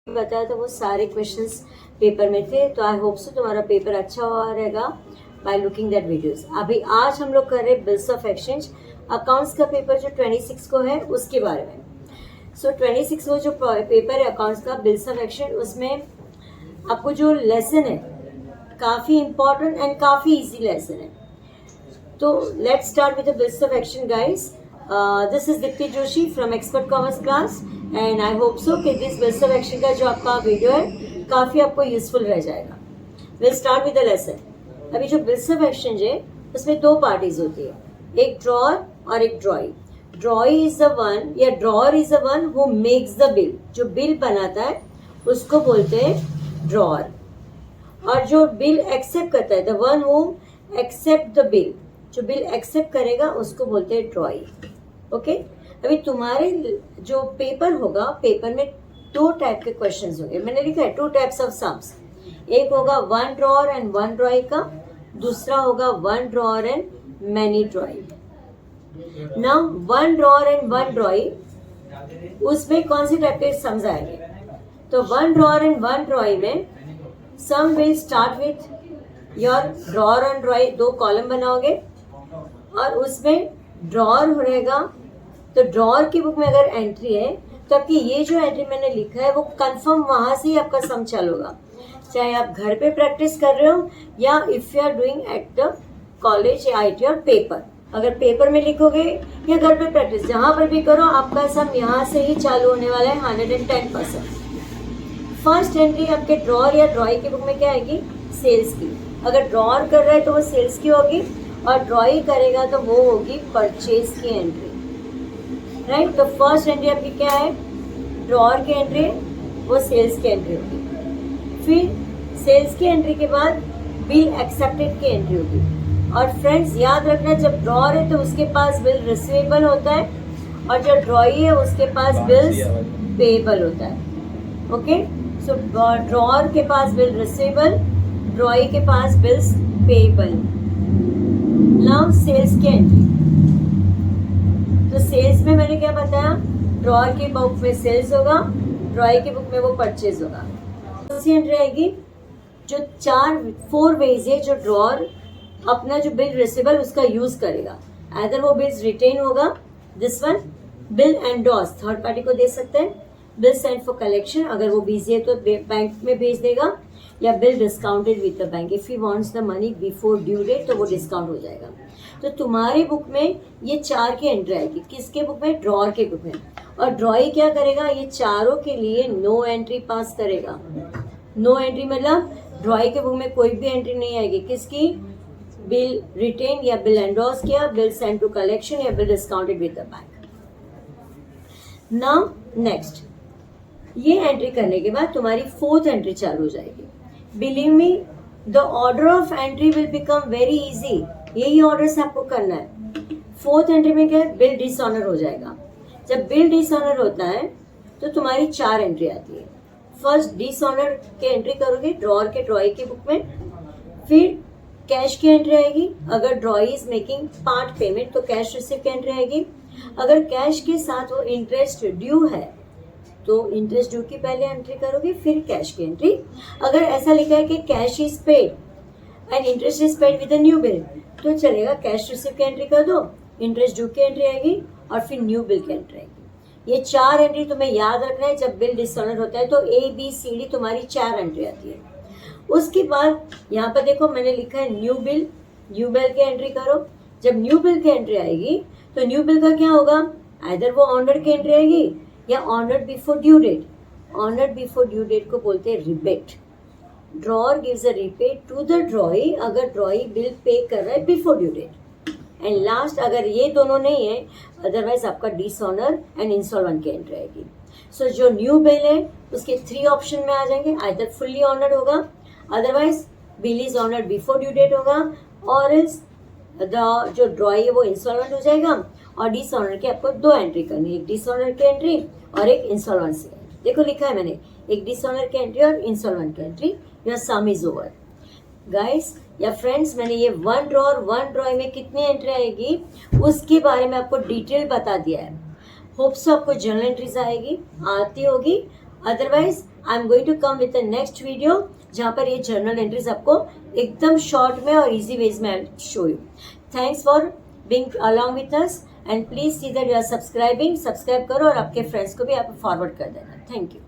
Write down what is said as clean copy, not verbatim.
बताया था वो सारे क्वेश्चंस पेपर में थे, तो आई होप सो तुम्हारा पेपर अच्छा हुआ रहेगा बाय लुकिंग दैट वीडियोस। अभी आज हम लोग कर रहे हैं बिल्स ऑफ एक्सचेंज, अकाउंट्स का पेपर जो 26 को है उसके बारे में। सो 26 को जो पेपर है अकाउंट्स का बिल्स ऑफ एक्सचेंज, उसमें आपको जो लेसन है काफ़ी इंपॉर्टेंट एंड काफ़ी इजी लेसन है। तो let's start with the bills of exchange guys. This is Deepti Joshi from expert commerce class and I hope so कि दिस बिल्स ऑफ एक्सचेंज का जो आपका वीडियो है काफ़ी आपको यूजफुल रह जाएगा। Will start with the lesson. अभी जो बिल्स ऑफ एक्सचेंज है उसमें दो पार्टीज होती है, एक ड्रॉअर और एक drawee. Drawee is the one या drawer is the one who makes the bill, जो बिल बनाता है उसको बोलते हैं ड्रॉअर। और जो बिल एक्सेप्ट करता है, the one who accept the bill, जो बिल एक्सेप्ट करेगा उसको बोलते हैं ड्रॉई। ओके, अभी तुम्हारे जो पेपर होगा, पेपर में दो टाइप के क्वेश्चंस होंगे। मैंने लिखा है टू टाइप्स ऑफ सम्स। एक होगा one drawer and one drawee का, दूसरा होगा one drawer and many drawee. Now one drawer and one drawee, उसमें कौन सी टाइप के सम्स आएंगे? तो one drawer and one drawee में sum will start with your drawer and drawee, दो कॉलम बनाओगे और उसमें ड्रॉअर रहेगा। तो ड्रॉअर की बुक में अगर एंट्री है तो आपकी ये जो एंट्री मैंने लिखा है वो कंफर्म वहां से ही आपका सम चालू होगा, चाहे आप घर पे प्रैक्टिस कर रहे हो या if you are doing at the college या एट योर पेपर। अगर पेपर में लिखोगे या घर पे प्रैक्टिस, जहां पर भी करो आपका सम यहाँ से ही चालू होने वाला है 110%। फर्स्ट एंट्री आपके ड्रॉअर या ड्रॉई की बुक में क्या आएगी? सेल्स की। अगर ड्रॉअर कर रहा है तो वो सेल्स की होगी और ड्रॉई करेगा तो वो होगी परचेज की एंट्री, राइट। तो फर्स्ट एंट्री आपकी क्या है? ड्रॉअर की एंट्री, वो सेल्स की एंट्री होगी। फिर सेल्स की एंट्री के बाद बिल एक्सेप्टेड की एंट्री होगी। और फ्रेंड्स याद रखना, जब ड्रॉअर है तो उसके पास बिल रिसीवेबल होता है और जो ड्रॉई है उसके पास बिल्स पेएबल होता है। ओके, सो ड्रॉअर के पास बिल रिसीवेबल, ड्रॉई के पास बिल्स पेएबल। नाउ सेल्स की एंट्री। तो सेल्स में मैंने क्या बताया? ड्रॉअर की बुक में सेल्स होगा, ड्रॉई की बुक में वो परचेज होगा। दूसरी एंट्री आएगी जो 4 वेज है जो ड्रॉअर अपना जो बिल रिसीवेबल उसका यूज करेगा। अदर वो बिल्स रिटेन होगा, this one bill endorse third party को दे सकते हैं, बिल सेंड फॉर कलेक्शन अगर वो बिजी है तो बैंक में भेज देगा, या bill discounted with the bank, if he wants the money before due date तो वो डिस्काउंट हो जाएगा। तो तुम्हारी बुक में ये 4 की एंट्री आएगी। किसके बुक में? ड्रॉअर के बुक में। और ड्रॉई क्या करेगा? ये चारों के लिए नो एंट्री पास करेगा। नो एंट्री मतलब ड्रॉई के बुक में कोई भी एंट्री नहीं आएगी। किसकी? बिल रिटेन या बिल एंडोर्स किया, बिल सेंड टू कलेक्शन या bill discounted with the bank. Now next, ये एंट्री करने के बाद तुम्हारी फोर्थ एंट्री चालू हो जाएगी। Believe me, the order of entry will become very easy. यही ऑर्डर से आपको करना है। फोर्थ एंट्री में क्या है? बिल डिसऑनर हो जाएगा। जब बिल डिसऑनर होता है तो तुम्हारी 4 एंट्री आती है। फर्स्ट डिसऑनर की एंट्री करोगे ड्रॉअर के ड्रॉई की बुक में। फिर कैश की एंट्री आएगी, अगर ड्रॉई इज मेकिंग पार्ट पेमेंट तो कैश रिसीव की एंट्री आएगी। अगर कैश के साथ वो इंटरेस्ट ड्यू है तो इंटरेस्ट ड्यू की पहले एंट्री करोगे, फिर कैश की एंट्री। अगर ऐसा लिखा है कि cash is paid and interest is paid with a new bill तो चलेगा, कैश रिसीव की एंट्री कर दो, इंटरेस्ट ड्यू की एंट्री आएगी और फिर न्यू बिल की एंट्री आएगी। ये 4 एंट्री तुम्हें याद रखना है। जब बिल डिसऑनर होता है तो ABCD तुम्हारी 4 एंट्री आती है। उसके बाद यहाँ पर देखो मैंने लिखा है न्यू बिल, न्यू बिल की एंट्री करो। जब न्यू बिल की एंट्री आएगी तो न्यू बिल का क्या होगा? आइदर वो ऑनर्ड की एंट्री आएगी या honoured before due date. Honoured before due date को बोलते हैं rebate. Drawer gives a rebate to the drawee अगर ड्रॉई बिल पे कर रहा है before due date. And last, अगर ये दोनों नहीं है अदरवाइज आपका डिसऑनर एंड इंसॉल्वेंट की एंट्री आएगी। सो जो न्यू बिल है उसके 3 ऑप्शन में आ जाएंगे, आइदर फुल्ली ऑनर्ड होगा, otherwise bill is honoured before due date होगा, और इज जो ड्रॉई है वो इंसॉल्वेंट हो जाएगा। और डिसऑनर की आपको 2 एंट्री करनी है, एक डिसऑनर की एंट्री और एक इंसॉल्वेंट की एंट्री। देखो लिखा है मैंने, एक डिसऑनर की एंट्री और इंसॉल्वेंट की entry, your some is over. Guys या फ्रेंड्स, मैंने ये वन ड्रॉअर वन ड्रॉई में कितनी एंट्री आएगी उसके बारे में आपको डिटेल बता दिया है। होप्स आपको जर्नल एंट्रीज आएगी आती होगी otherwise I am going to come with the next video जहाँ पर ये जर्नल एंट्रीज आपको एकदम शॉर्ट में और इजी वेज में I show you. Thanks for being along with us and please see that you are subscribe करो और आपके फ्रेंड्स को भी आप फॉरवर्ड कर देना. Thank you.